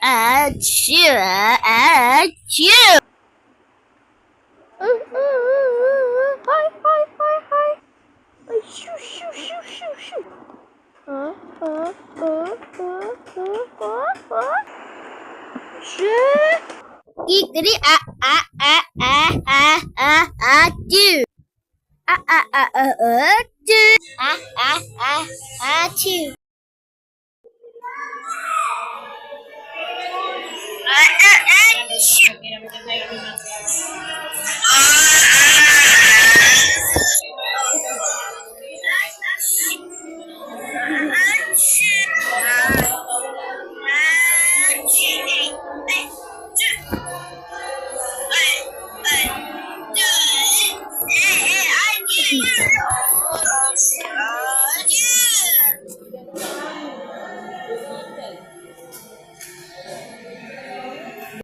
Achoo, achoo. Hai, hai, hai, hai. Shoo, shoo, shoo, shoo, shoo. Shoo. Gigri, achoo. Achoo. Achoo.